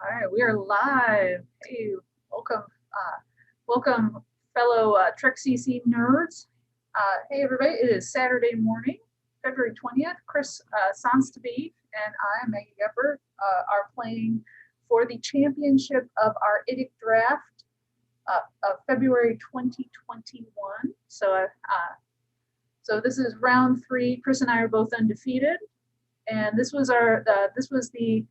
All right, we are live. Hey, welcome, welcome, fellow Trek CC nerds. Hey, everybody! It is Saturday morning, February 20th. Chris Sonstaby and I, Maggie Gepper, are playing for the championship of our IDIC draft of February 2021. So this is round 3. Chris and I are both undefeated, and this was our this was the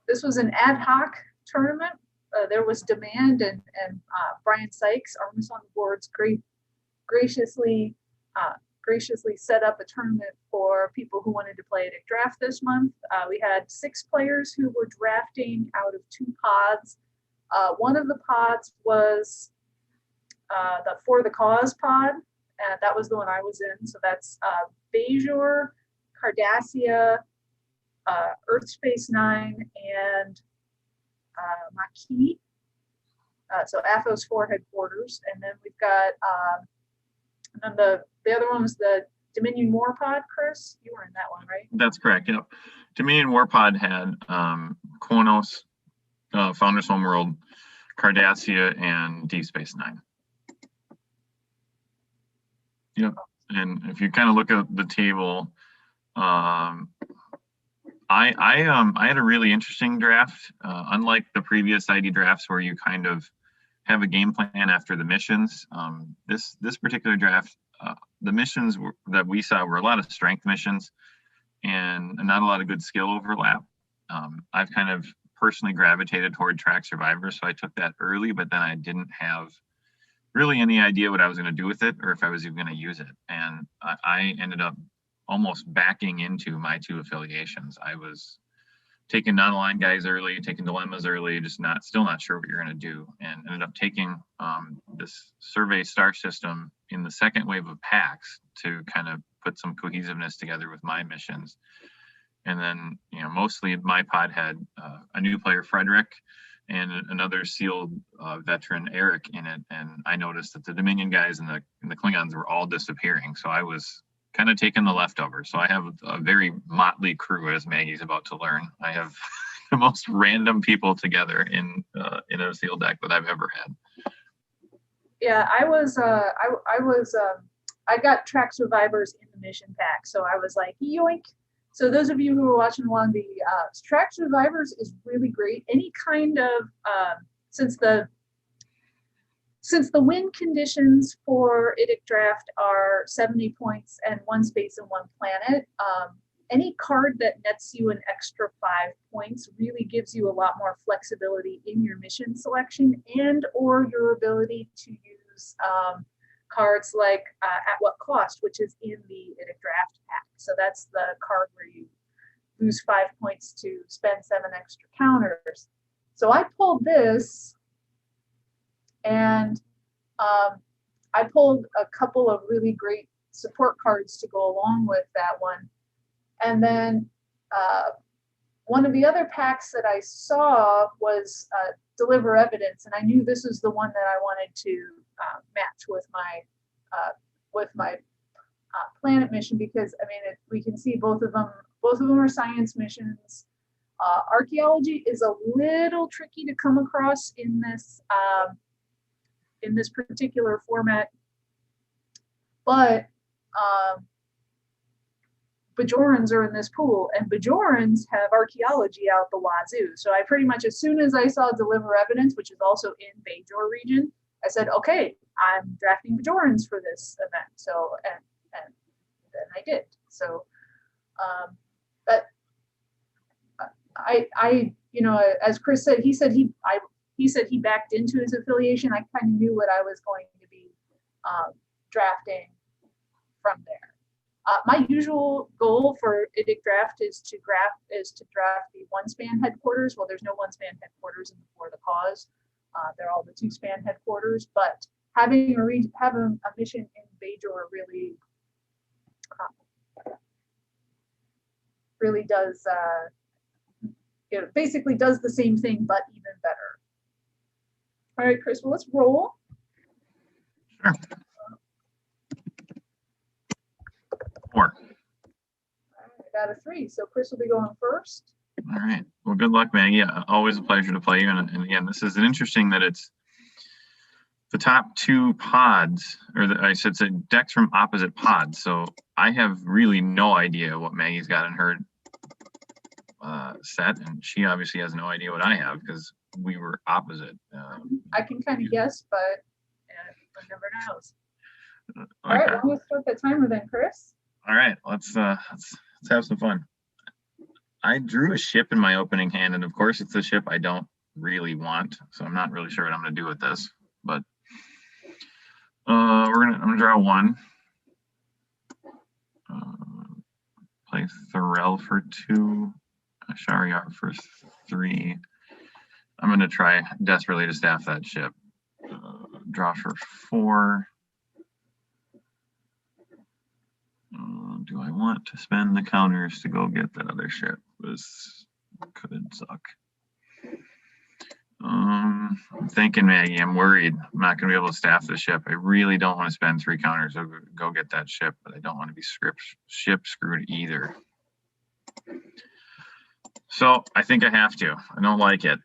this was an ad hoc tournament. There was demand, and Brian Sykes, Artemis on the Boards, graciously set up a tournament for people who wanted to play IDIC draft this month. We had 6 players who were drafting out of 2 pods. One of the pods was the For the Cause pod, and that was the one I was in. So that's Bajor, Cardassia, Earth Space Nine, and Maquis. So Athos 4 headquarters, and then we've got and then the other one was the Dominion War Pod. Chris, you were in that one, right? That's correct. Yep. Dominion War Pod had Kronos, Founders Homeworld, Cardassia, and Deep Space Nine. Yep. And if you kind of look at the table, I had a really interesting draft. Unlike the previous ID drafts where you kind of have a game plan after the missions, this particular draft, the missions that we saw were a lot of strength missions and not a lot of good skill overlap. I've kind of personally gravitated toward track survivors, so I took that early, but then I didn't have really any idea what I was going to do with it or if I was even going to use it. And I ended up almost backing into my 2 affiliations. I was taking non-aligned guys early, taking dilemmas early, just still not sure what you're going to do, and ended up taking this survey star system in the second wave of packs to kind of put some cohesiveness together with my missions. And then, mostly my pod had a new player, Frederick, and another sealed veteran, Eric, in it. And I noticed that the Dominion guys and the Klingons were all disappearing. So I was kind of taking the leftovers. So I have a very motley crew, as Maggie's about to learn. I have the most random people together in a sealed deck that I've ever had. Yeah, I got track survivors in the mission pack, so I was like, yoink. So those of you who are watching along, the track survivors is really great. Any kind of since the win conditions for IDIC draft are 70 points and 1 space and 1 planet, any card that nets you an extra 5 points really gives you a lot more flexibility in your mission selection and or your ability to use cards like At What Cost, which is in the IDIC draft pack. So that's the card where you lose 5 points to spend 7 extra counters. So I pulled this, and I pulled a couple of really great support cards to go along with that one. And then one of the other packs that I saw was Deliver Evidence, and I knew this was the one that I wanted to match with my planet mission, because I mean we can see both of them are science missions. Archaeology is a little tricky to come across in this particular format, but Bajorans are in this pool, and Bajorans have archaeology out the wazoo. So I pretty much, as soon as I saw Deliver Evidence, which is also in Bajor region, I said, okay, I'm drafting Bajorans for this event. So and then I did. So but I as Chris said, he said he backed into his affiliation. I kind of knew what I was going to be drafting from there. My usual goal for IDIC draft is to draft the 1-span headquarters. Well, there's no 1-span headquarters in For the Cause. They're all the 2-span headquarters. But having a mission in Bajor really does basically does the same thing, but even better. All right, Chris. Well, let's roll. Sure. 4. out of 3. So Chris will be going first. All right. Well, good luck, Maggie. Always a pleasure to play you. And again, this is interesting that it's the top 2 pods, or I should say decks from opposite pods. So I have really no idea what Maggie's got in her set, and she obviously has no idea what I have because we were opposite. I can kind of guess, but one never knows. Okay. All right, we'll start the timer then, Chris. All right, let's have some fun. I drew a ship in my opening hand, and of course it's a ship I don't really want, so I'm not really sure what I'm gonna do with this. But I'm gonna draw 1. Play Thorell for 2, Shariar for 3. I'm gonna try desperately to staff that ship. Draw for 4. Do I want to spend the counters to go get that other ship? This could suck. I'm thinking, Maggie, I'm worried I'm not going to be able to staff the ship. I really don't want to spend 3 counters to go get that ship, but I don't want to be ship screwed either. So I think I have to. I don't like it.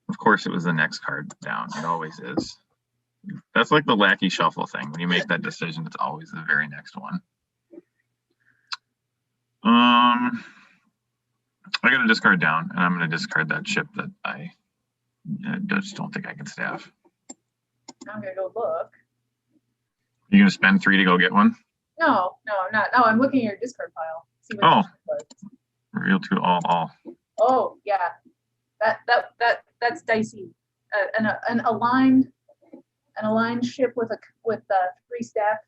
Of course, it was the next card down. It always is. That's like the lackey shuffle thing. When you make that decision, it's always the very next one. I got to discard down, and I'm going to discard that ship that I just don't think I can staff. I'm going to go look. You going to spend 3 to go get one? No, I'm not. No, I'm looking at your discard pile. See what Reveal 2 all. Oh, yeah. That's dicey. An aligned ship with 3 staff,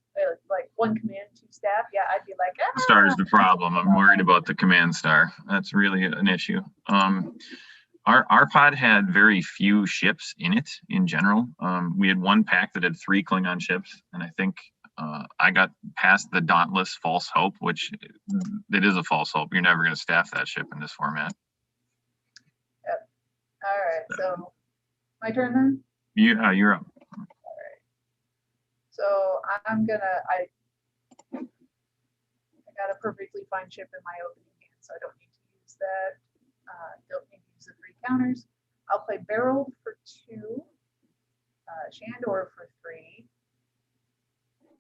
like 1 command, 2 staff. Yeah, I'd be like, The star is the problem. I'm worried about the command star. That's really an issue. Our pod had very few ships in it in general. We had 1 pack that had 3 Klingon ships, and I think I got past the dauntless false hope, which it is a false hope. You're never going to staff that ship in this format. Yep. All right, so my turn then? You're up. All right. So I got a perfectly fine ship in my opening hand, so I don't need to use that. Don't need to use the 3 counters. I'll play Barrel for 2, Shandor for 3.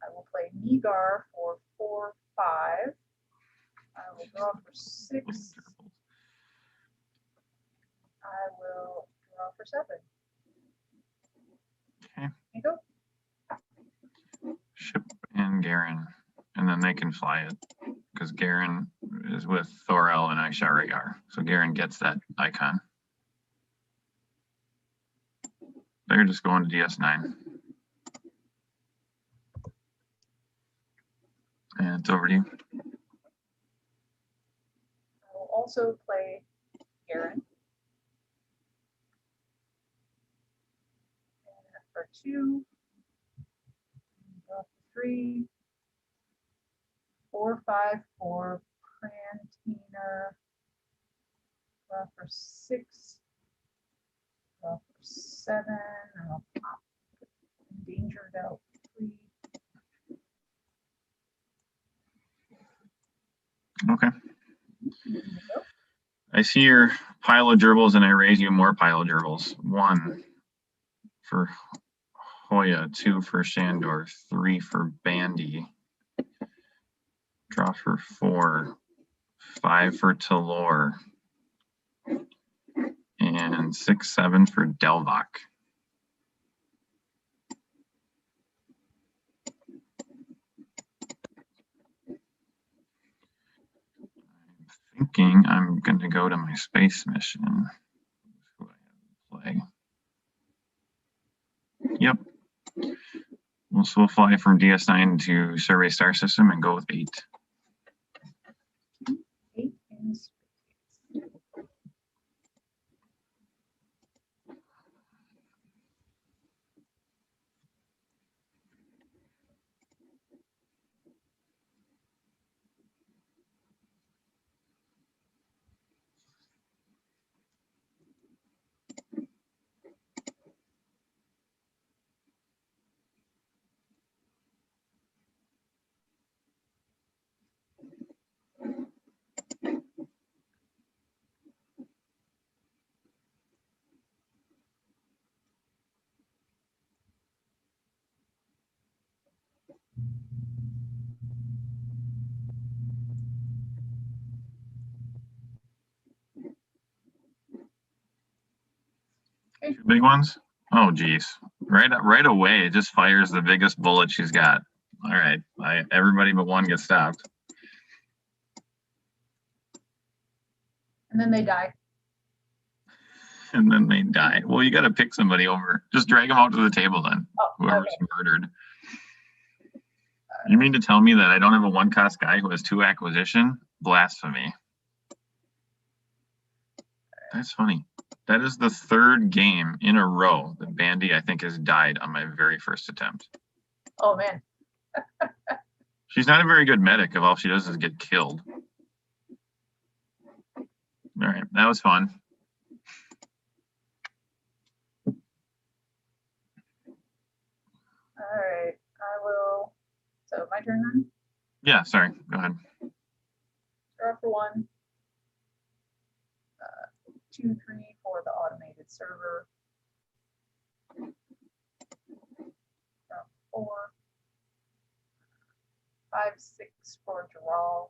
I will play Nigar for 4, 5. I will draw for 6. I will draw for 7. Okay. There you go. Ship and Garen, and then they can fly it because Garen is with Thorell and Isharigar, so Garen gets that icon. They're just going to DS9. And it's over to you. I will also play Garen. And for 2, draw for 3, 4, 5 for Prantina, draw for 6, draw for 7, and I'll pop Endangered out 3. Okay. I see your pile of gerbils, and I raise you more pile of gerbils. 1 for Hoya, 2 for Shandor, 3 for Bandy. Draw for 4, 5 for Talor, and 6, 7 for Delvok. I'm thinking I'm going to go to my space mission. Who I have to play. Yep. So we'll fly from DS9 to Survey Star System and go with 8. 8 in space. Okay. Two big ones? Oh, geez. Right away, it just fires the biggest bullet she's got. All right. Everybody but one gets stopped. And then they die. And then they die. Well, you got to pick somebody over. Just drag them out to the table then. Oh, Whoever's okay. murdered. You mean to tell me that I don't have a one-cost guy who has 2 acquisition? Blasphemy. That's funny. That is the 3rd game in a row that Bandy, I think, has died on my very first attempt. Oh, man. She's not a very good medic if all she does is get killed. All right, that was fun. All right, I will. So my turn then? Yeah, sorry. Go ahead. Draw for 1. 2, 3 for the automated server. Draw 4. 5, 6 for draw.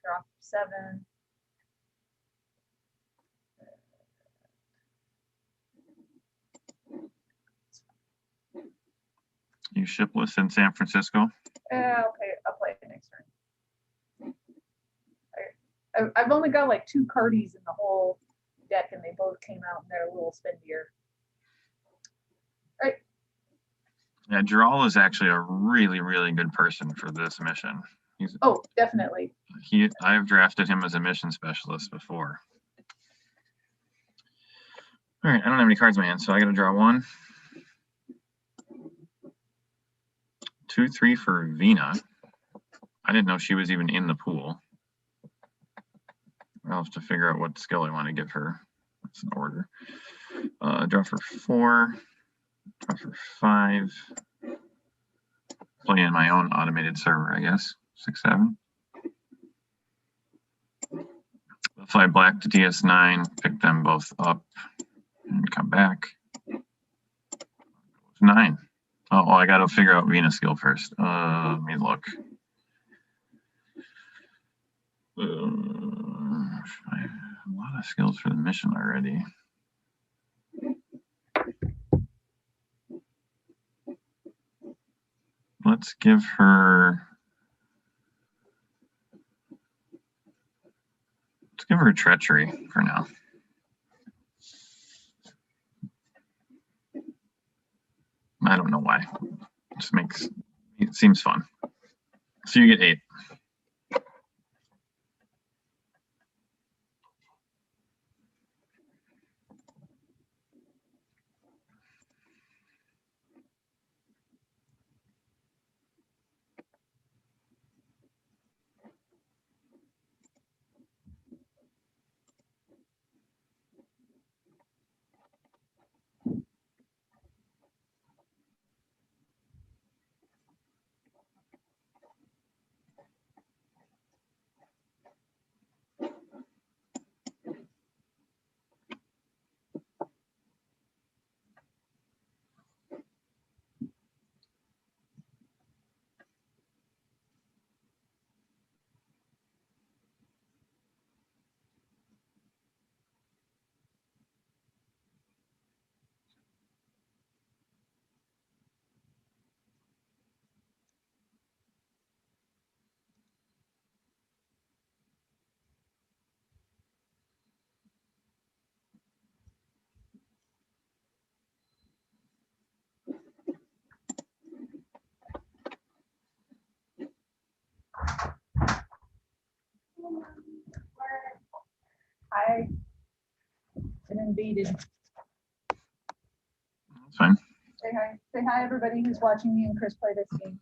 Draw 7. You shipless in San Francisco? Yeah, I'll play it next turn. I've only got like 2 cardies in the whole deck, and they both came out and they're a little spendier. All right. Yeah, Gerald is actually a really, really good person for this mission. Oh, definitely. I've drafted him as a mission specialist before. All right, I don't have any cards in my hand, so I got to draw 1. 2, 3 for Vina. I didn't know she was even in the pool. I'll have to figure out what skill I want to give her. That's an order. Draw for 4. Draw for 5. Play in my own automated server, I guess. 6, 7. Fly black to DS9. Pick them both up and come back. 9. Oh, I got to figure out Vina's skill first. Let me look. I have a lot of skills for the mission already. Let's give her treachery for now. I don't know why. It seems fun. So you get 8. I been invaded. That's fine. Say hi. Say hi, everybody who's watching me and Chris play this game.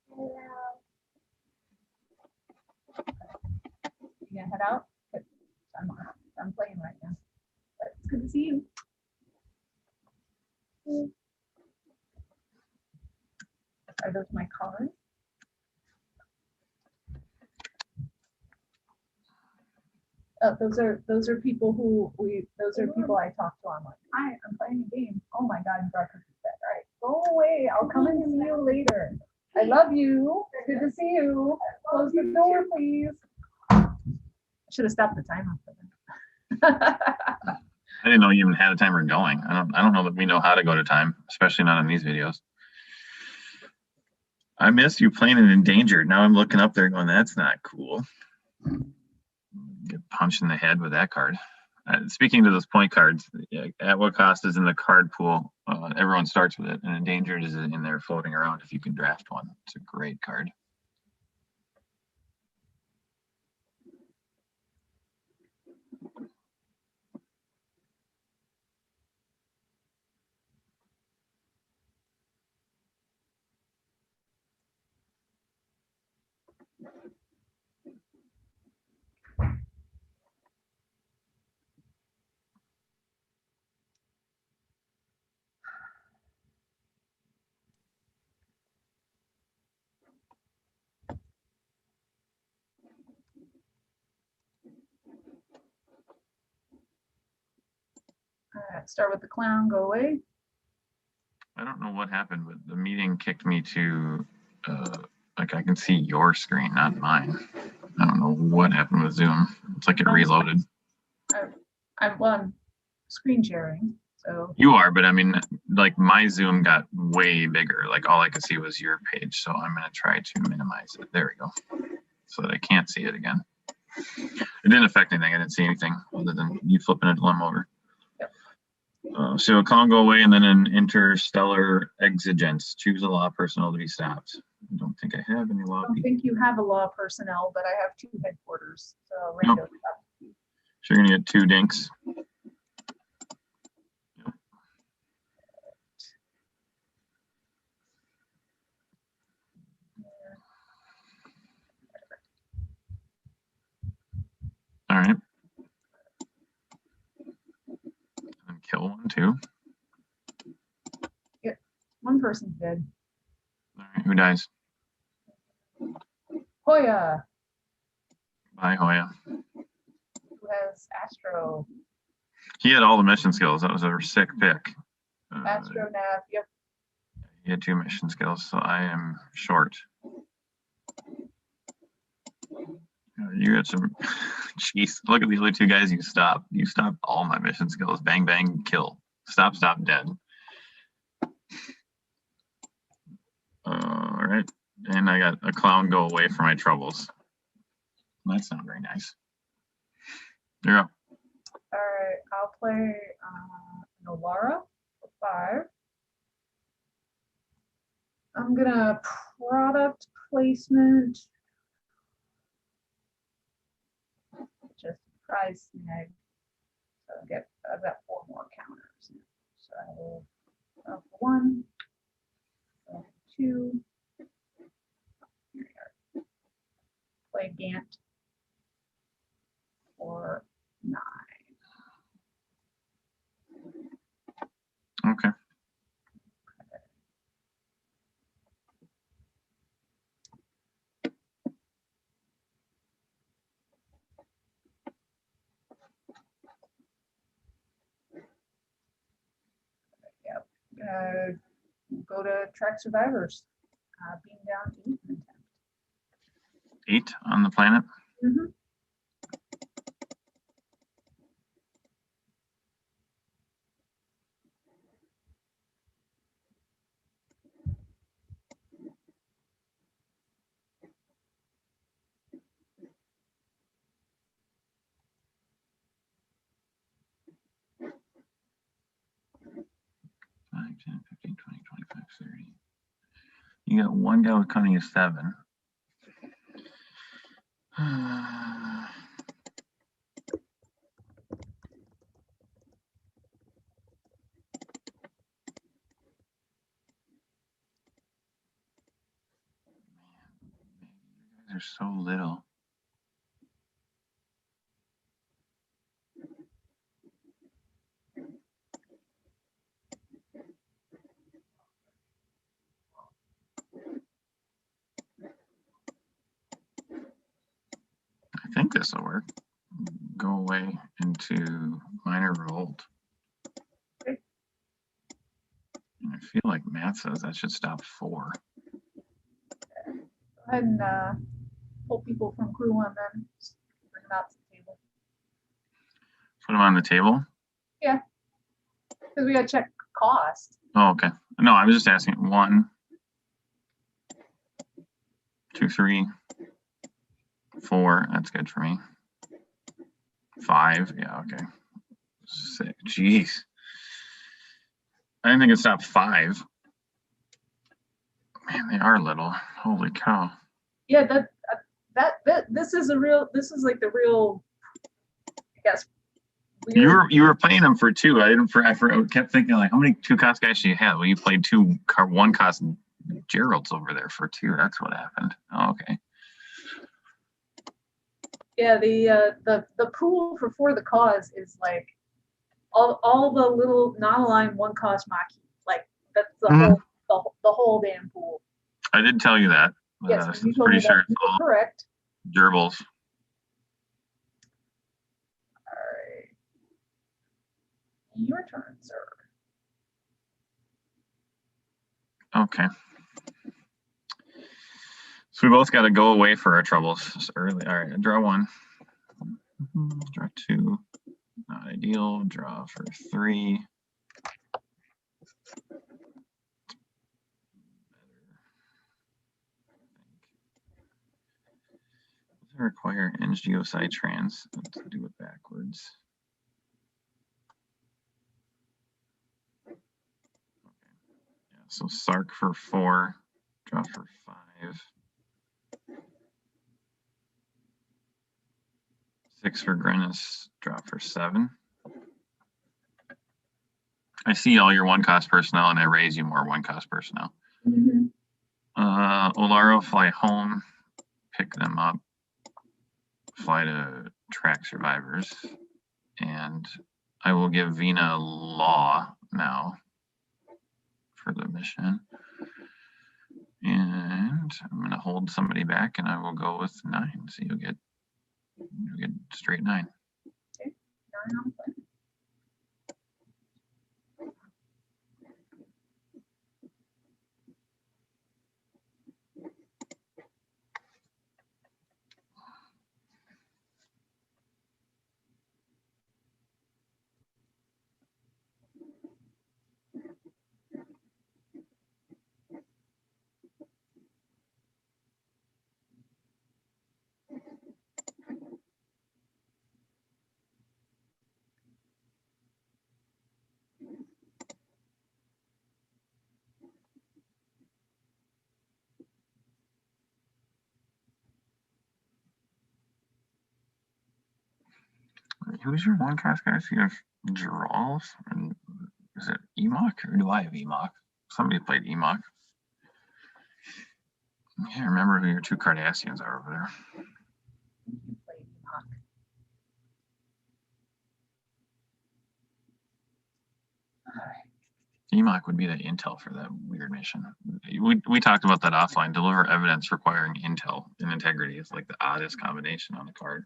Hello. You gonna head out? Good. I'm playing right now. But it's good to see you. Are those my cards? Oh, those are people who those are people I talk to. I'm like, hi, I'm playing a game. Oh my God, you brought cookies back. All right, go away. I'll come and see you later. I love you. Good to see you. Close the door, please. Should have stopped the timer for that. I didn't know you even had a timer going. I don't know that we know how to go to time, especially not in these videos. I miss you playing an endangered. Now I'm looking up there going, that's not cool. Get punched in the head with that card. Speaking to those point cards, at what cost is in the card pool? Everyone starts with it, and endangered is in there floating around if you can draft one. It's a great card. All right, start with the clown, go away. I don't know what happened, but the meeting kicked me to, like I can see your screen, not mine. I don't know what happened with Zoom. It's like it reloaded. I'm screen sharing, so. You are, but I mean, like my Zoom got way bigger. Like all I could see was your page. So I'm going to try to minimize it. There we go. So that I can't see it again. It didn't affect anything. I didn't see anything other than you flipping a limb over. So a clown go away, and then an interstellar exigence. Choose a law personnel to be stopped. I don't think I have any law. I don't think you have a law personnel, but I have 2 headquarters. So Nope. So you're gonna get 2 dinks. Yep. All right. And kill 1 too. One person's dead. All right, who dies? Hoya, Bye, Hoya. who has Astro. He had all the mission skills. That was a sick pick. Astro Nav, yep. He had 2 mission skills, so I am short. You had some. Jeez, look at the other 2 guys you stopped. You stopped all my mission skills. Bang, bang, kill. Stop, stop, dead. All right, and I got a clown go away for my troubles. That's not very nice. You're up. All right, I'll play Nolara for 5. I'm gonna product placement. Just prize snag. So I've got 4 more counters. So I will go for 1, 2. Here we are. Play Gant for 9. Okay. Yep. Go to track survivors. Beam down 8 and attempt. 8 on the planet. Mm-hmm. Five, 10, 15, 20, 25, 30. You got 1 guy with cunning of 7. They're so little. I think this will work. Go away into minor revolt. Okay. And I feel like math says that should stop 4. And pull people from crew one then. Just bring them out to the table. Put them on the table. Yeah. Because we gotta check cost. Oh, okay. No, I was just asking. 1, 2, 3, 4. That's good for me. 5. Yeah, okay. 6. Jeez. I didn't think it stopped 5. Man, they are little. Holy cow. Yeah, this is like the real, I guess. Weird. You were playing them for 2. I kept thinking like, how many 2 cost guys do you have? Well, you played 2 1 cost Geralds over there for 2. That's what happened. Oh, okay. Yeah, the pool for the cause is like all the little non-aligned 1 cost Maki. Like that's the whole damn pool. I did tell you that. Yes, I'm you told me pretty sure that. it's all Correct. gerbils. All right. Your turn, sir. Okay. So we both got to go away for our troubles early. All right, draw 1. Draw 2. Not ideal. Draw for 3. Does it require NGOSI trans? Let's do it backwards. Okay. Yeah, so Sark for 4. Draw for 5. 6 for Grennis, draw for 7. I see all your 1 cost personnel and I raise you more 1 cost personnel. Mm-hmm. Olaro, fly home, pick them up, fly to track survivors, and I will give Vina law now for the mission. And I'm going to hold somebody back and I will go with 9. So you'll get straight 9. Okay. 9 on plan. Who's your 1 cost guys? You have Gerals, and is it Emok, or do I have Emok? Somebody played Emok. I can't remember who your 2 Cardassians are over there. You play Enoch. All right. Emok would be the intel for that weird mission. We talked about that offline. Deliver evidence requiring intel and integrity. It's like the oddest combination on the card.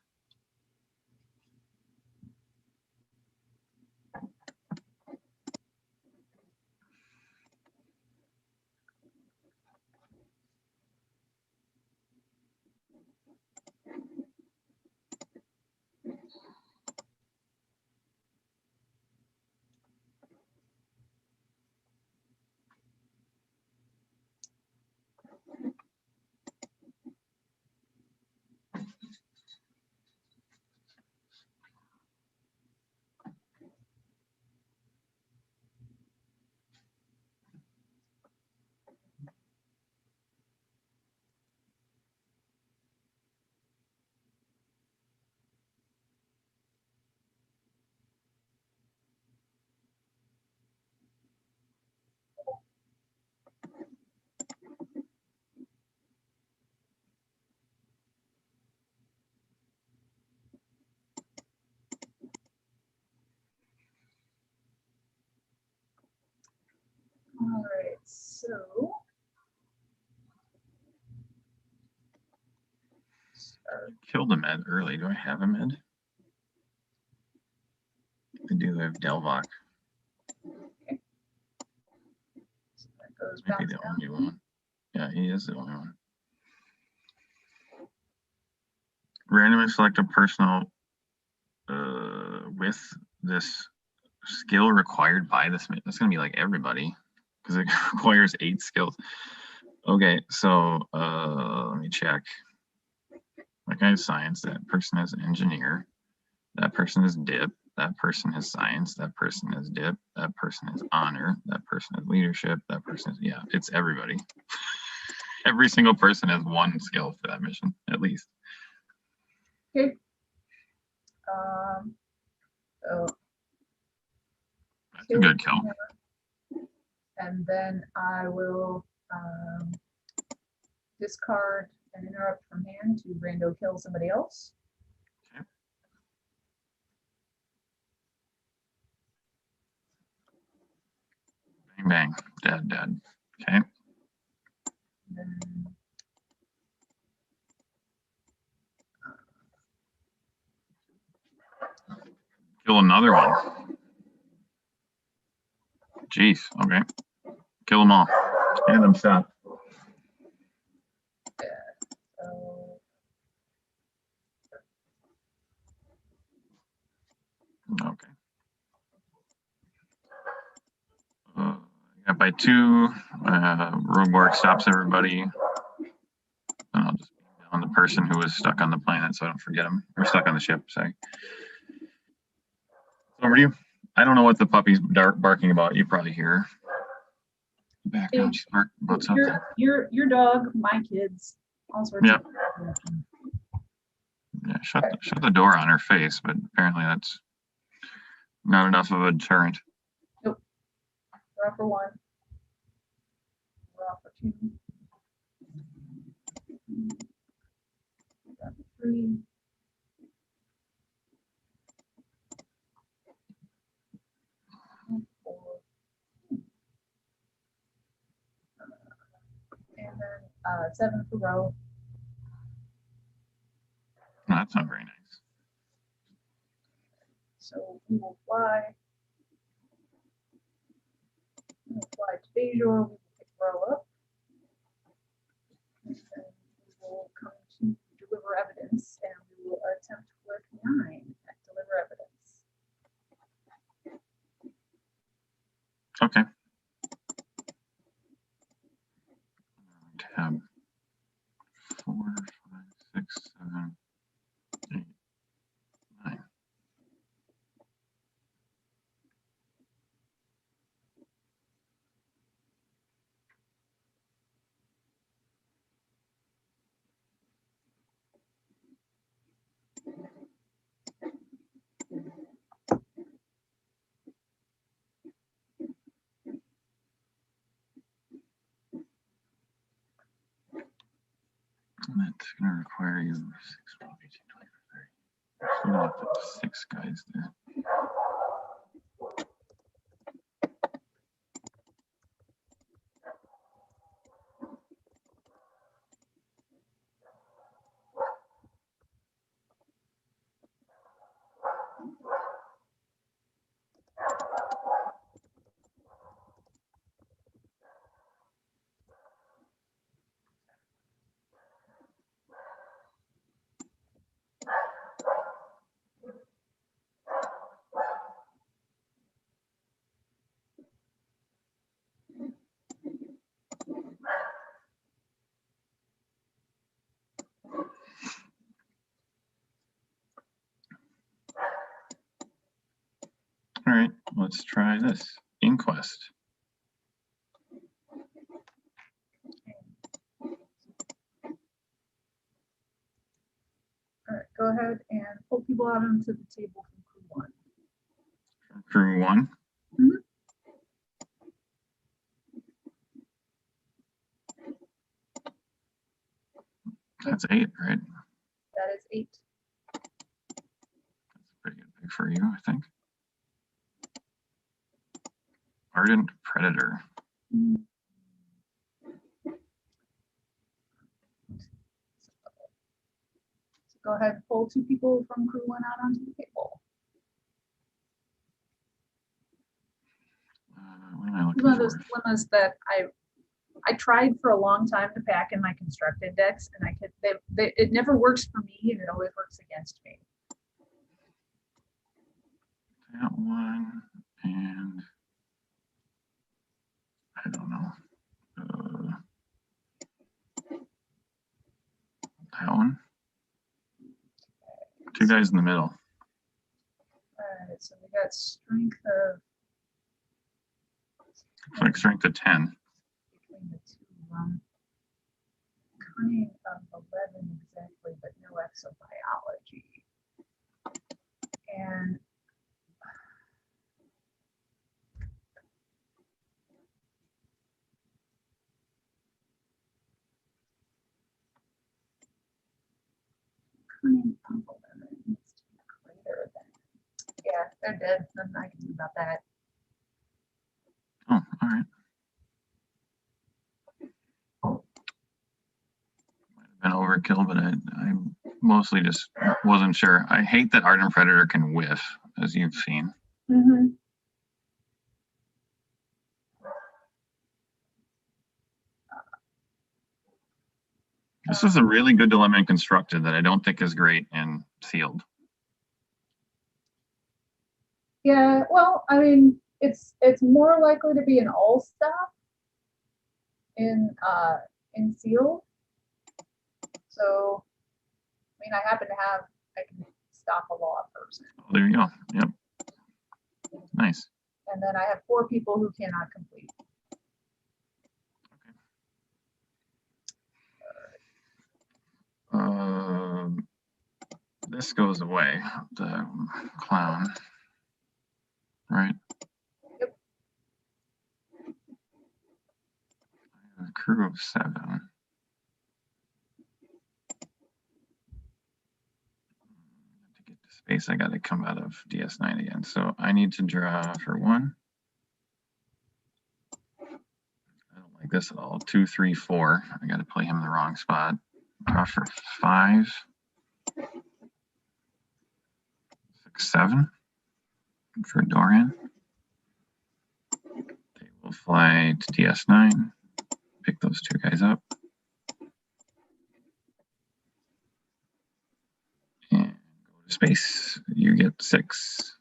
All right, so Killed a med early. Do I have a med? I do have Delvok. okay. So that goes Might be back the down. only one. Yeah, he is the only one. randomly select a personal with this skill required by this. That's going to be like everybody because it requires 8 skills. Okay, so let me check. That guy is science. That person is engineer. That person is dip. That person is science. That person is dip. That person is honor. That person is leadership. That person is, yeah, it's everybody. Every single person has 1 skill for that mission, at least. Okay. So that's a good kill. And then I will discard an interrupt from hand to rando kill somebody else. Okay. Bang, bang. Dead, dead. Okay. Then, kill another one. Jeez. Okay. Kill them all. And them shot. yeah, so Okay. Yeah, by 2, Roborg stops everybody. And I'll just beam down the person who was stuck on the planet so I don't forget him. Or stuck on the ship, sorry. Over to you. I don't know what the puppy's barking about. You probably hear her. Background, she's barking about something. Your dog, my kids, all sorts Yep. of. Yeah, shut the door on her face, but apparently that's not enough of a deterrent. Nope. We're off for 1. We're off for 2. We're off for 3. And then 7 for row. No, that's not very nice. So we will fly. We'll fly to Bejor. We will pick row up. And then we will come to deliver evidence, and we will attempt with 9 at deliver evidence. Okay. Tab 4, 5, 6, 7, 8, 9. And that's going to require you 6, 12, 18, 20, 30. So we're going to put 6 guys there. All right, let's try this. Inquest. All right, go ahead and pull people out onto the table from crew 1. Crew 1. Mhm. That's 8, right? That is 8. That's pretty good pick for you, I think. Ardent Predator. Mhm. So go ahead and pull 2 people from crew 1 out onto the table. What am I looking One of those for? dilemmas that I tried for a long time to pack in my constructed decks, and I could. It never works for me, and it always works against me. That one, and I don't know. That one. Two guys in the middle. All right, so we got strength of. Looks like strength of 10. Between the two of them. Cunning of 11 exactly, but no exobiology. And cunning of 11 needs to be greater than. Yeah, they're dead. Nothing I can do about that. Oh, all right. Might have been overkill, but I mostly just wasn't sure. I hate that Ardent Predator can whiff, as you've seen. Mm-hmm. This is a really good dilemma in constructed that I don't think is great in sealed. Yeah, well, I mean, it's more likely to be an all stop in sealed. So, I mean, I happen to have, I can stop a law person. Oh, there you go. Yep. Nice. And then I have 4 people who cannot complete. This goes away, the clown, right? Yep. I have a crew of 7. To get to space, I got to come out of DS9 again. So I need to draw for 1. I don't like this at all. 2, 3, 4. I got to play him in the wrong spot. Draw for 5. 6, 7 for Dorian. They will fly to DS9, pick those 2 guys up. And go to space. You get 6.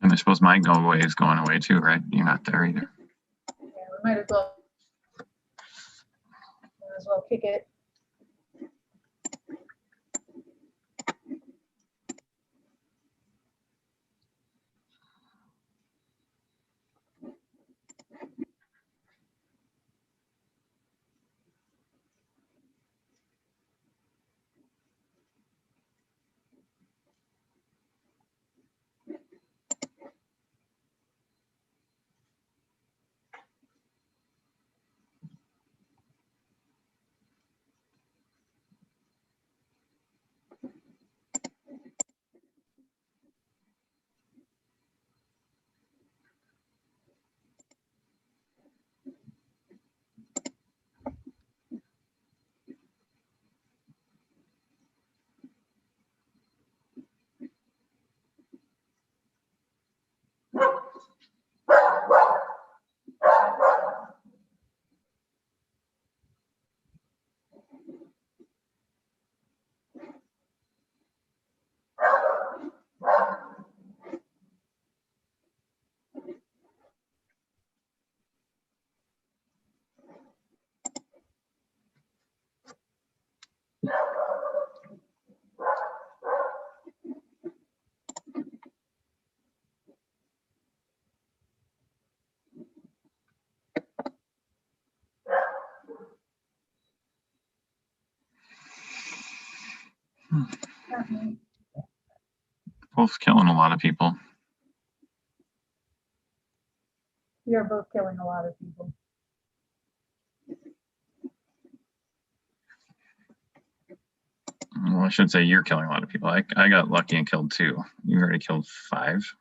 And I suppose my go away is going away too, right? You're not there either. Yeah, we might as well kick it. Both killing a lot of people. We are both killing a lot of people. Well, I should say you're killing a lot of people. I got lucky and killed 2. You already killed 5.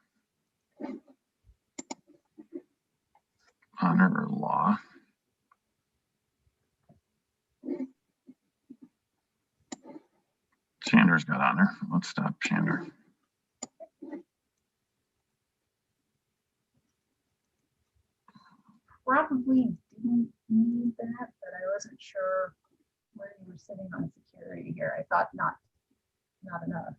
Honor or law? Chandler's got honor. Let's stop Chandler. Probably didn't need that, but I wasn't sure where you were sitting on security here. I thought not enough.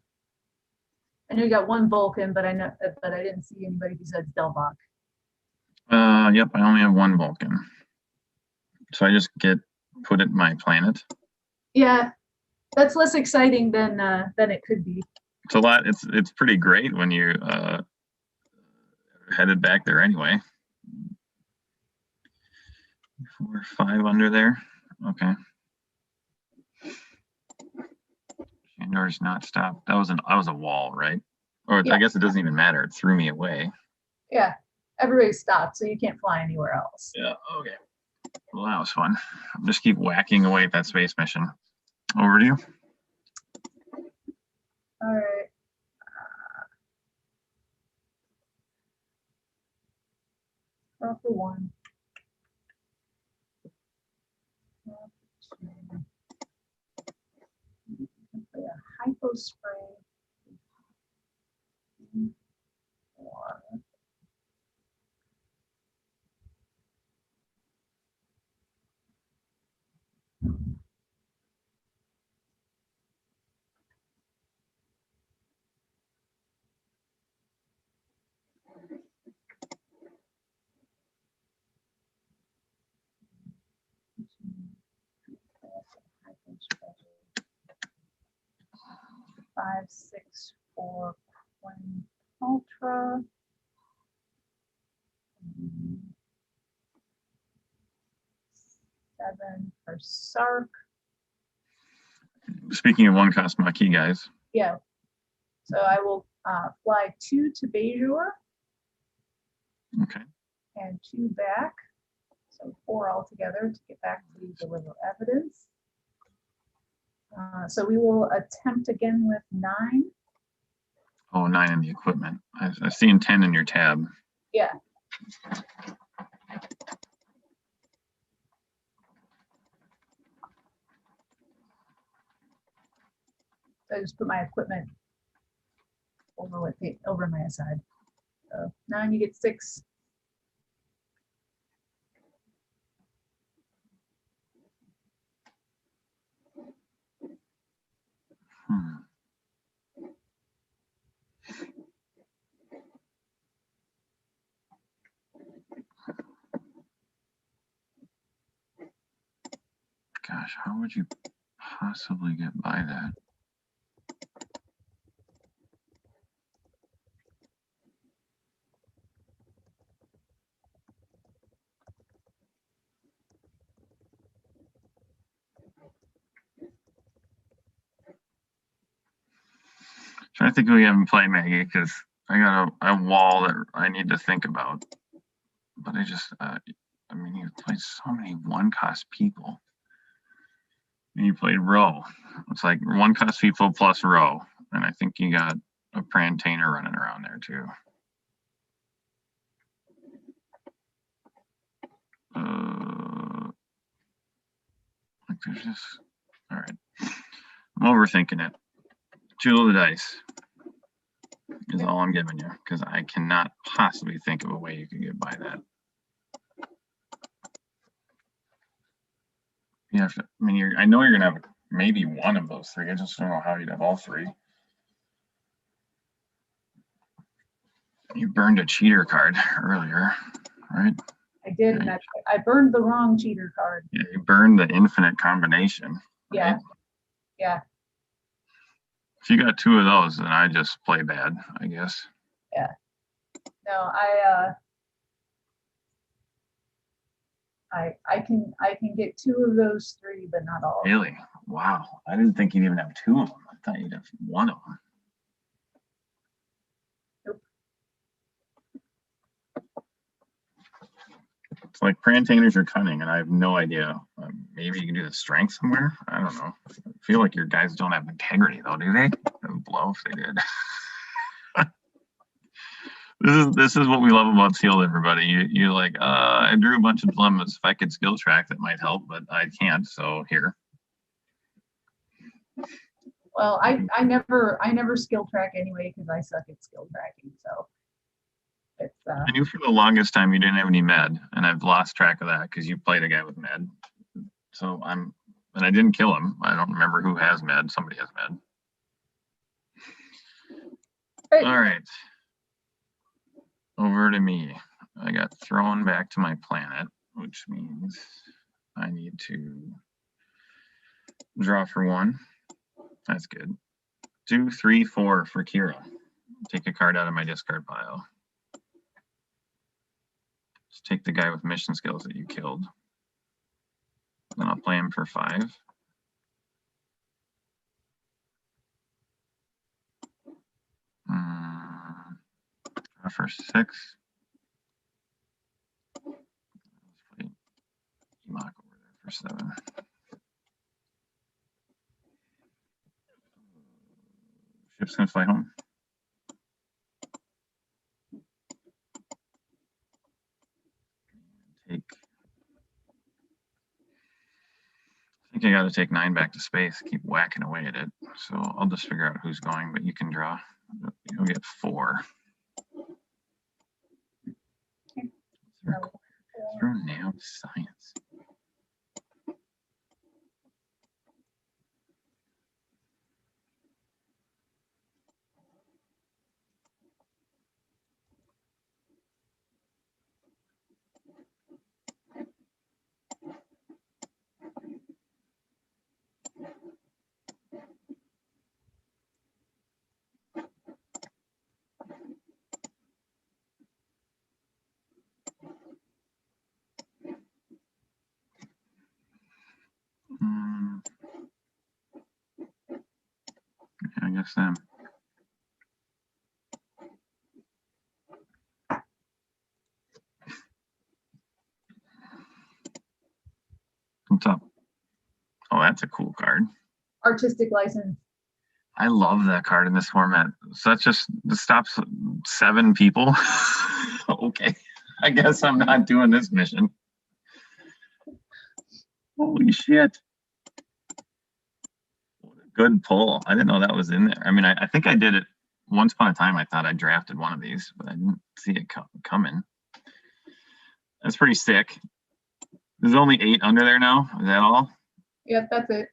I know you got one Vulcan, but I didn't see anybody besides Delbach. Yep, I only have one Vulcan. So I just put it in my planet. Yeah, that's less exciting than it could be. It's a lot. It's pretty great when you headed back there anyway. 4, 5 under there. Okay. Chandler's not stopped. That was a wall, right? Or Yeah. I guess it doesn't even matter. It threw me away. Yeah, everybody stopped, so you can't fly anywhere else. Yeah. Okay. Well, that was fun. Just keep whacking away at that space mission. Over to you. All right. Draw for 1. Draw for 2. Play a hypo spray. 4. Five, 6, 4, Quinn Ultra. 7 for Sark. Speaking of one cost Maquis, guys. Yeah. So I will fly 2 to Bejor Okay. and 2 back. So 4 altogether to get back to deliver evidence. So we will attempt again with 9. Oh, 9 in the equipment. I've seen 10 in your tab. Yeah. So I just put my equipment over my side. So 9, you get 6. Gosh, how would you possibly get by that? Trying to think who we haven't played, Maggie, because I got a wall that I need to think about. But I just, I mean, you played so many one-cost people. And you played Row. It's like one-cost people plus Row. And I think you got a Prantainer running around there, too. Like there's just, all right. I'm overthinking it. 2 of the dice is all I'm giving you, because I cannot possibly think of a way you can get by that. You have to, I mean, I know you're gonna have maybe one of those 3. I just don't know how you'd have all 3. You burned a cheater card earlier, right? I did, and I burned the wrong cheater card. Yeah, you burned the infinite combination. Right? Yeah. Yeah. If you got 2 of those, then I just play bad, I guess. Yeah. No, I can get 2 of those 3, but not all. Really? Wow. I didn't think you'd even have 2 of them. I thought you'd have 1 of them. Nope. It's like Prantainers are cunning, and I have no idea. Maybe you can do the strength somewhere. I don't know. I feel like your guys don't have integrity, though, do they? They would blow if they did. This is what we love about Sealed, everybody. You're like, I drew a bunch of dilemmas. If I could skill track, that might help, but I can't. So here. Well, I never skill track anyway because I suck at skill tracking. So it's I knew for the longest time you didn't have any med, and I've lost track of that because you played a guy with med. So and I didn't kill him. I don't remember who has med. Somebody has med. Right. All right. Over to me. I got thrown back to my planet, which means I need to draw for 1. That's good. 2, 3, 4 for Kira. Take a card out of my discard pile. Just take the guy with mission skills that you killed. Then I'll play him for 5. Draw for 6. Let's play Enoch over there for 7. Ship's gonna fly home. I think I gotta take 9 back to space, keep whacking away at it. So I'll just figure out who's going, but you can draw. You'll get 4. Through now science. I guess them. What's up? Oh, that's a cool card. Artistic license. I love that card in this format. Such this stops 7 people. Okay, I guess I'm not doing this mission. Holy shit. What a good pull. I didn't know that was in there. I mean, I think I did it once upon a time. I thought I drafted one of these, but I didn't see it coming. That's pretty sick. There's only 8 under there now. Is that all? Yep, that's it.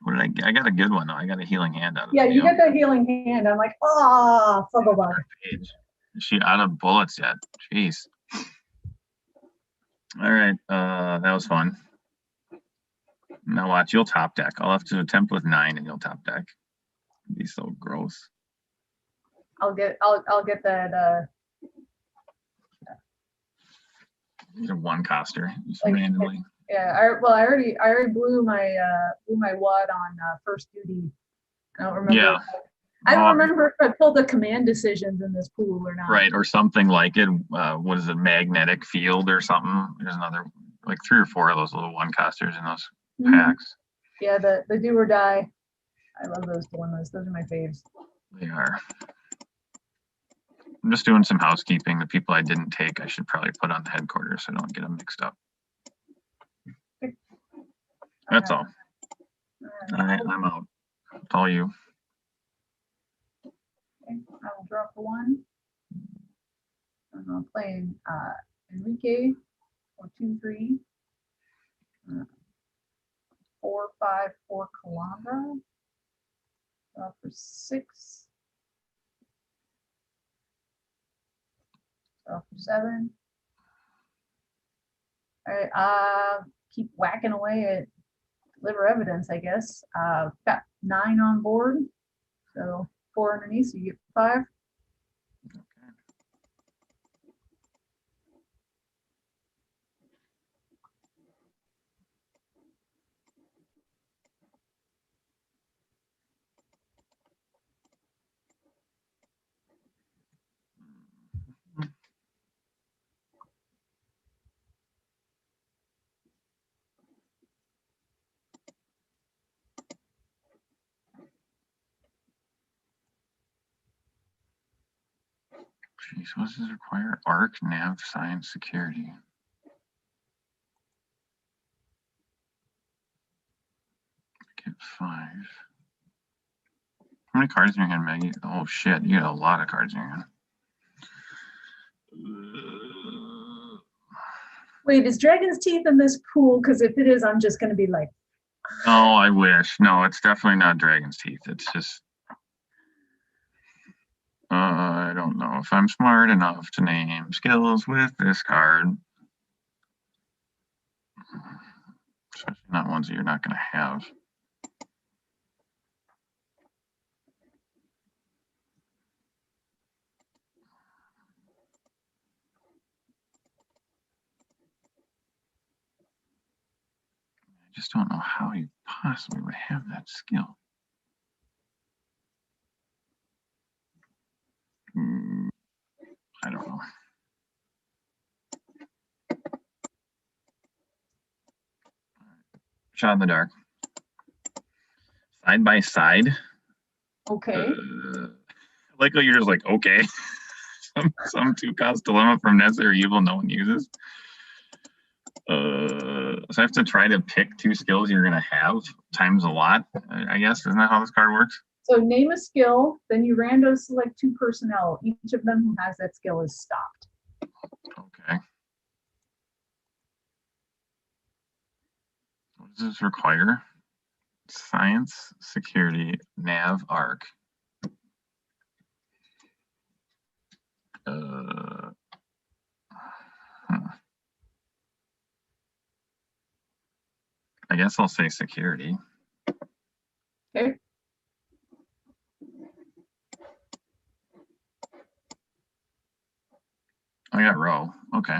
What did I get? I got a good one though. I got a healing hand out of Yeah, the you deal. get that healing hand. I'm like, ah, oh, Is she out of bullets yet? Jeez. All right, that was fun. Now watch, you'll top deck. I'll have to attempt with 9 and you'll top deck. It'd be so gross. I'll get that. These are 1 coster, just Like, randomly. Yeah, I already blew my wad on first duty. I don't remember. Yeah. I don't remember if I pulled the command decisions in this pool or not. Right, or something like it. What is it, magnetic field or something? There's another, like 3 or 4 of those little 1 costers in those packs. Yeah, the do or die. I love those dilemmas. Those are my faves. They are. I'm just doing some housekeeping. The people I didn't take, I should probably put on the headquarters so I don't get them mixed up. That's all. I'm out. It's all you. Okay, I will draw for 1. I'm playing Enrique for 2/3. 4/5 for Calandra. Draw for 6. Draw for 7. All right, keep whacking away at deliver evidence, I guess. Got 9 on board, so 4 underneath, so you get 5. Jeez, what does this require? Arc, nav, science, security. Get 5. How many cards in your hand, Maggie? Oh shit, you got a lot of cards in your hand. Wait, is Dragon's Teeth in this pool? Because if it is, I'm just going to be like, Oh, I wish. No, it's definitely not Dragon's Teeth. It's just, I don't know if I'm smart enough to name skills with this card. Especially not ones that you're not going to have. I just don't know how you possibly would have that skill. I don't know. Shot in the dark. Side by side. okay. I like how you're just like, okay. some two-cost dilemma from Nessa or Evil no one uses. So I have to try to pick 2 skills you're gonna have times a lot, I guess. Isn't that how this card works? So name a skill, then you random select 2 personnel. Each of them who has that skill is stopped. Okay. What does this require? Science, security, nav, arc. I guess I'll say security. Okay. I got row. Okay.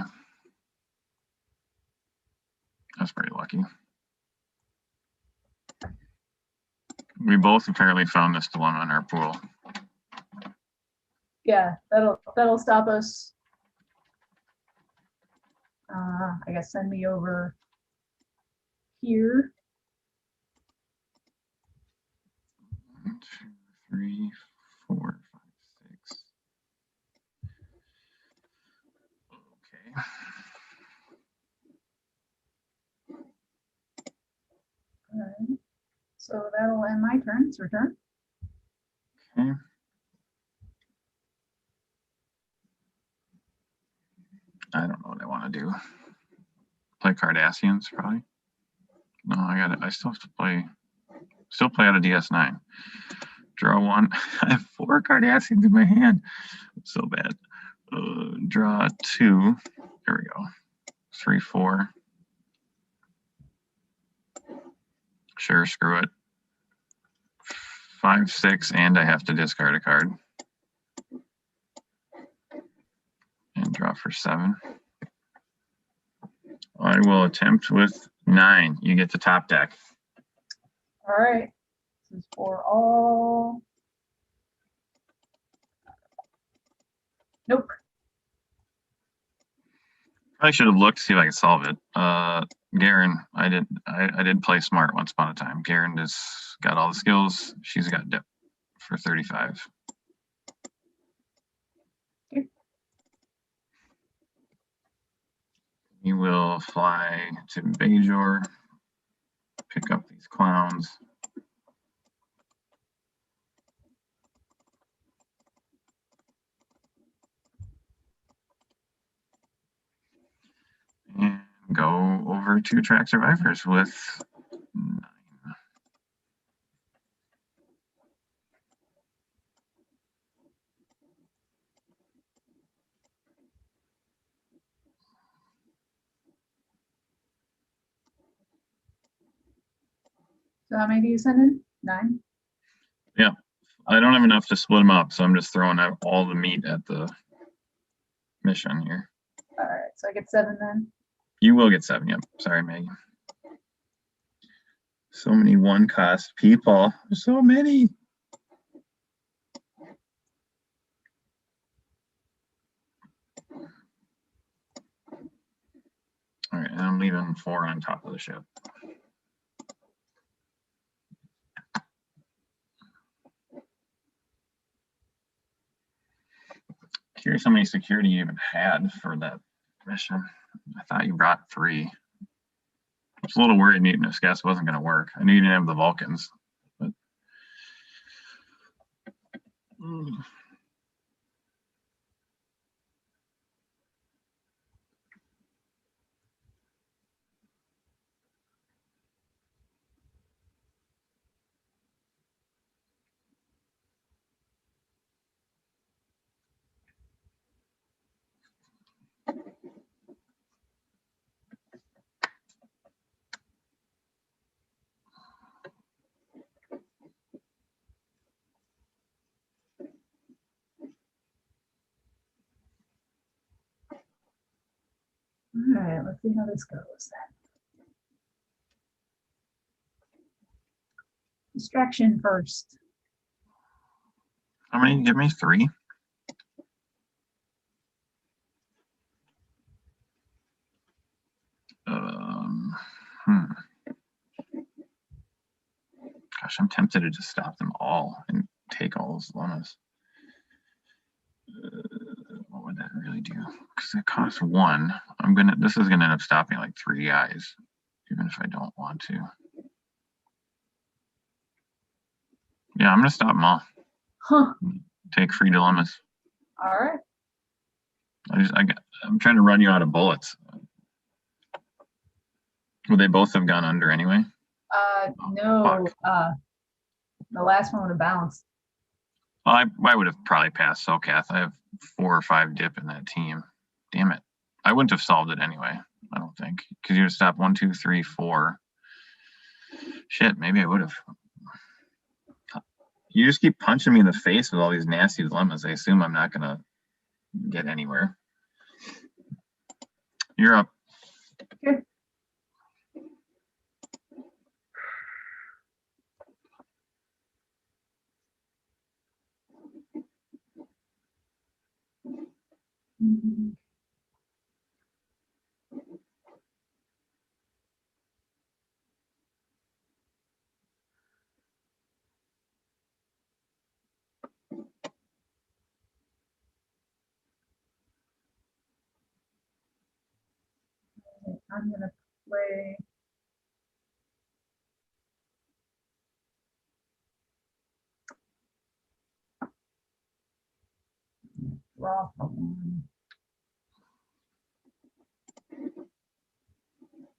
That's pretty lucky. We both apparently found this dilemma in our pool. Yeah, that'll stop us. I guess send me over here. 1, 2, 3, 4, 5, 6. Okay. All right. So that'll end my turn. It's your turn. Okay. I don't know what I want to do. Play Cardassians, probably. No, I still have to play. Still play out of DS9. Draw 1. I have 4 Cardassians in my hand. It's so bad. Draw 2. Here we go. 3, 4. Sure, screw it. 5, 6, and I have to discard a card. And draw for 7. I will attempt with 9. You get the top deck. All right. This is for all. Nope. I should have looked to see if I could solve it. Garen, I did play smart once upon a time. Garen has got all the skills. She's got dip for 35. Okay. You will fly to Bajor, pick up these clowns. And go over to Track Survivors with 9. So how many do you send in? 9? Yeah, I don't have enough to split them up, so I'm just throwing out all the meat at the mission here. All right, so I get 7 then. You will get 7, yep. Sorry, Maggie. So many 1-cost people. So many. All right, and I'm leaving 4 on top of the ship. Curious how many security you even had for that mission. I thought you brought 3. I was a little worried Mutinous Guest wasn't going to work. I knew you didn't have the Vulcans. All right, let's see how this goes then. Distraction first. How many? Give me 3. Gosh, I'm tempted to just stop them all and take all those lemmas. What would that really do? Because it costs 1. This is gonna end up stopping like 3 guys, even if I don't want to. Yeah, I'm gonna stop them all. Huh. Take 3 dilemmas. All right. I'm trying to run you out of bullets. Would they both have gone under anyway? No. The last one would have bounced. Well, I would have probably passed SoCath. I have 4 or 5 dip in that team. Damn it. I wouldn't have solved it anyway, I don't think. Because you would have stopped 1, 2, 3, 4. Shit, maybe I would have. You just keep punching me in the face with all these nasty dilemmas. I assume I'm not gonna get anywhere. You're up. Okay. I'm gonna play draw for 1.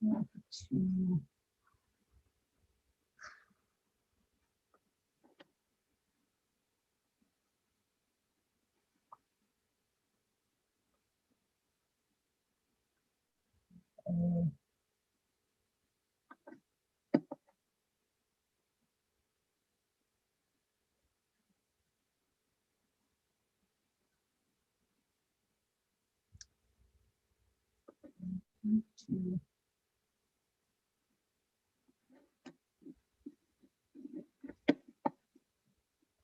1 for 2. To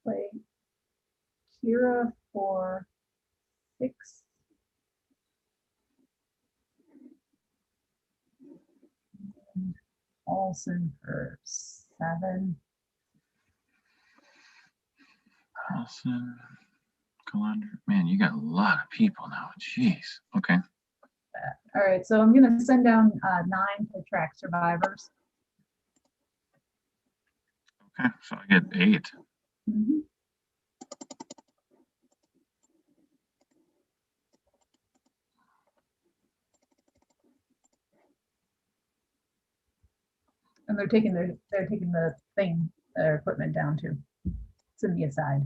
play Kira for 6. And Olsen for 7. Carlson, Calandra. Man, you got a lot of people now. Jeez. Okay. All right, so I'm gonna send down 9 to track survivors. Okay, so I get 8. Mhm. And they're taking the thing, their equipment down too. It's in the aside.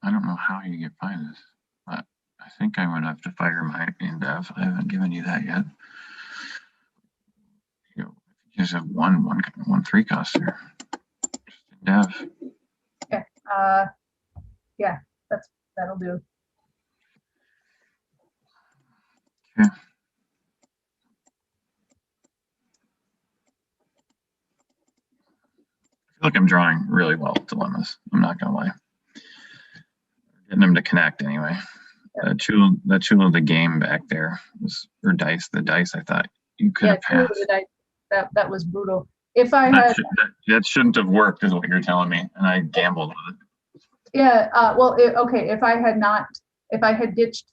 I don't know how you get by this, but I think I'm gonna have to fire my in-dev. I haven't given you that yet. You just have one 3-coster. Just in-dev. Okay. Yeah, that'll do. Okay. I feel like I'm drawing really well dilemmas. I'm not gonna lie. Getting them to connect anyway. That Chula the game back there was, or dice. The dice I thought you could have passed. That was brutal. If I had that shouldn't have worked, is what you're telling me, and I gambled with it. Yeah. Well, okay. If I had ditched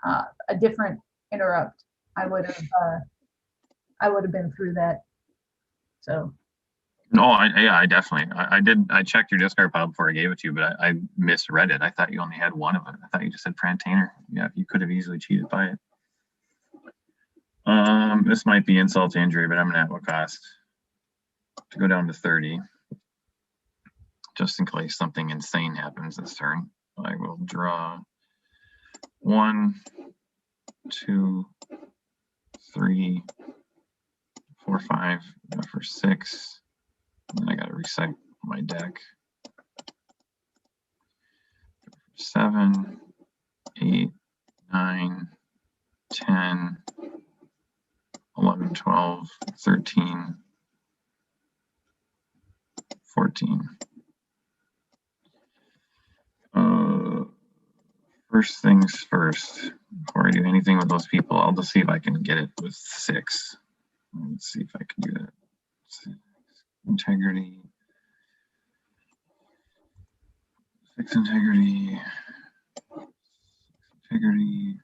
a different interrupt, I would have been through that. So. No, I definitely, I checked your discard pile before I gave it to you, but I misread it. I thought you only had one of it. I thought you just said Prantainer. Yeah, you could have easily cheated by it. This might be insult to injury, but I'm gonna at what cost to go down to 30, just in case something insane happens this turn. I will draw 1, 2, 3, 4, 5, go for 6. And then I gotta reset my deck. 7, 8, 9, 10, 11, 12, 13, 14. First things first, before I do anything with those people, I'll just see if I can get it with 6. Let's see if I can do that. 6. Integrity. 6 integrity. 6 integrity.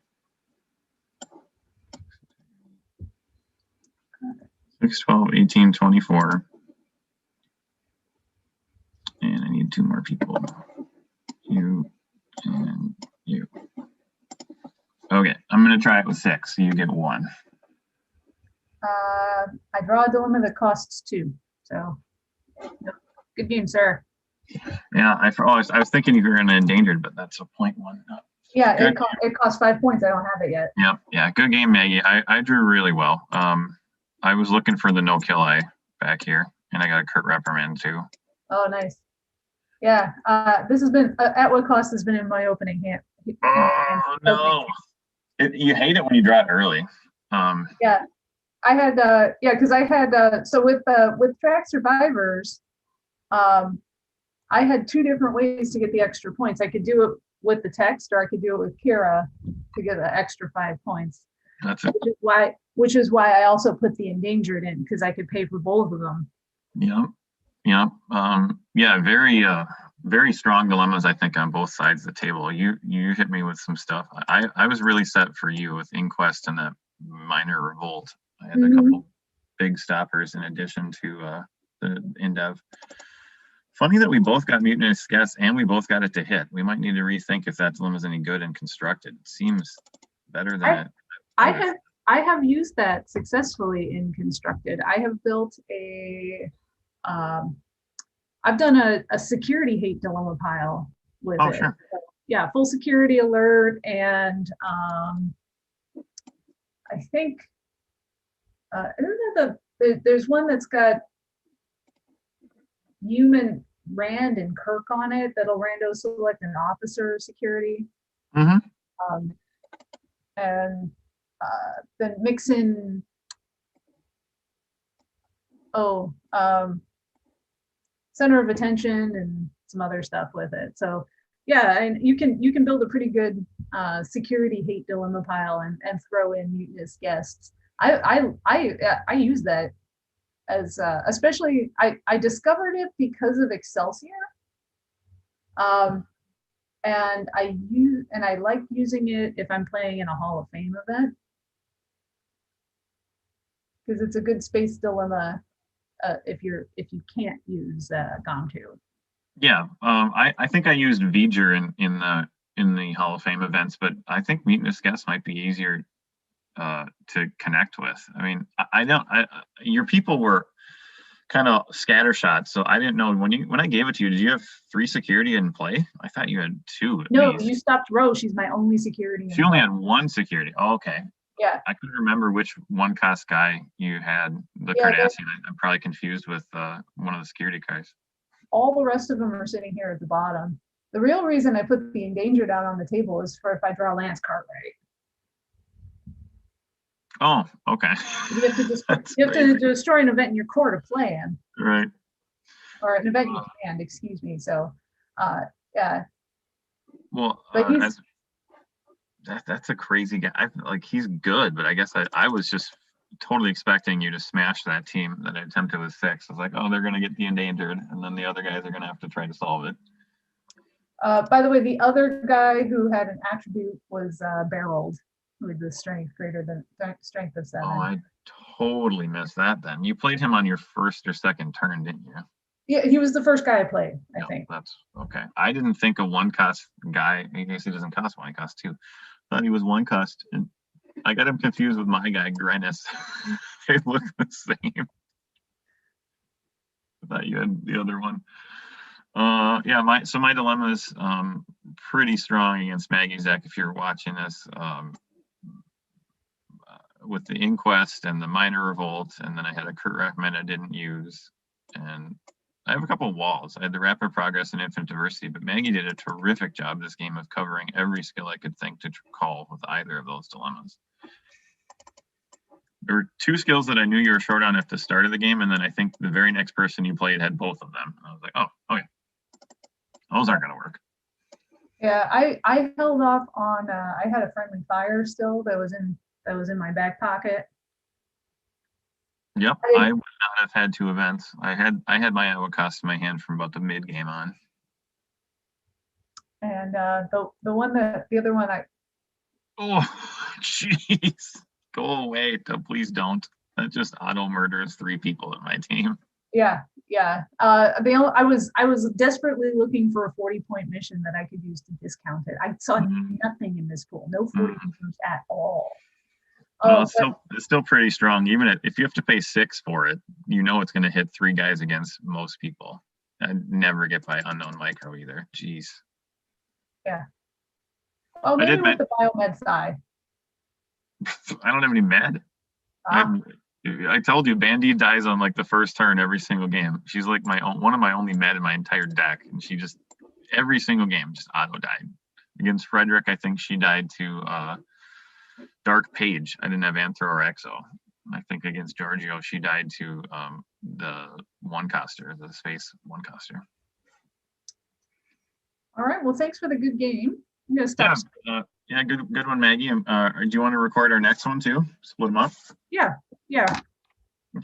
6, 12, 18, 24. And I need 2 more people. You and you. Okay, I'm gonna try it with 6. So you get 1. I draw a dilemma that costs 2. So, good game, sir. Yeah, I was thinking you were in endangered, but that's a 0.1. Yeah, it costs 5 points. I don't have it yet. Yeah, good game, Maggie. I drew really well. I was looking for the no kill eye back here, and I got a curt reprimand too. Oh, nice. Yeah, this has been at what cost has been in my opening hand. Oh no! You hate it when you draw it early. Yeah, I had because I had so with Track Survivors, I had 2 different ways to get the extra points. I could do it with the text, or I could do it with Kira to get the extra 5 points. That's it. Which is why I also put the endangered in, because I could pay for both of them. Yeah. Very strong dilemmas, I think, on both sides of the table. You hit me with some stuff. I was really set for you with Inquest and that minor revolt. I had a couple big stoppers in addition to the Indev. Funny that we both got Mutinous Guess and we both got it to hit. We might need to rethink if that dilemma is any good and constructed. It seems better than it. I have used that successfully in constructed. I have built a I've done a security hate dilemma pile with it. Sure. So, yeah, full security alert, and I think I don't know there's one that's got human Rand and Kirk on it that'll rando select an officer security. And then mix in center of attention and some other stuff with it. So yeah, and you can build a pretty good security hate dilemma pile and throw in mutinous guests. I use that as especially I discovered it because of Excelsior. And I like using it if I'm playing in a Hall of Fame event, because it's a good space dilemma if you can't use GOM2. Yeah, I think I used V'ger in the Hall of Fame events, but I think Mutinous Guess might be easier to connect with. I mean, your people were kind of scattershot, so I didn't know when I gave it to you. Did you have 3 security in play? I thought you had 2. No, you stopped Rose. She's my only security. She only had 1 security. Oh, okay. Yeah. I couldn't remember which 1-cost guy you had. The Cardassian. I'm probably confused with one of the security guys. All the rest of them are sitting here at the bottom. The real reason I put the endangered out on the table is for if I draw Lance Cartwright. Oh, okay. You have to destroy an event in your core to play in. Right. Or an event you can, excuse me. So, yeah. Well, that's a crazy guy. He's good, but I guess I was just totally expecting you to smash that team that I attempted with 6. I was like, oh, they're going to get the endangered, and then the other guys are going to have to try to solve it. By the way, the other guy who had an attribute was barreled. with the strength greater than strength of 7. Oh, I totally missed that then. You played him on your first or second turn, didn't you? Yeah, he was the first guy I played, I Yep, think. that's okay. I didn't think a 1-cost guy, I guess he doesn't cost 1, he costs 2. Thought he was 1-cost, and I got him confused with my guy, Grennis. They look the same. I thought you had the other one. Yeah, my dilemma is pretty strong against Maggie's deck if you're watching this. With the Inquest and the Minor Revolt, and then I had a Kurt recommend I didn't use, and I have a couple of walls. I had the Rapid Progress and Infinite Diversity, but Maggie did a terrific job this game of covering every skill I could think to call with either of those dilemmas. There were 2 skills that I knew you were short on at the start of the game, and then I think the very next person you played had both of them. I was like, oh, okay. Those aren't going to work. Yeah, I held off on, I had a Friendly Fire still that was in my back pocket. Yep, I would not have had 2 events. I had my Iowa cost in my hand from about the mid game on. And the other one Oh, jeez. Go away. Please don't. That just auto murders 3 people in my team. Yeah. I was desperately looking for a 40-point mission that I could use to discount it. I saw nothing in this pool, no 40 missions at all. No, it's still pretty strong. Even if you have to pay 6 for it, you know it's going to hit 3 guys against most people. I'd never get by unknown micro either. Jeez. Yeah. Oh, maybe with the biomed side. I don't have any med. I told you, Bandy dies on like the first turn every single game. She's like one of my only med in my entire deck, and she just every single game just auto died. Against Frederick, I think she died to Dark Page. I didn't have Anthro or Exo. I think against Giorgio, she died to the 1-coster, the space 1-coster. All right. Well, thanks for the good game. I'm gonna stop. Yeah, good one, Maggie. Do you want to record our next one too? Split them up? Yeah.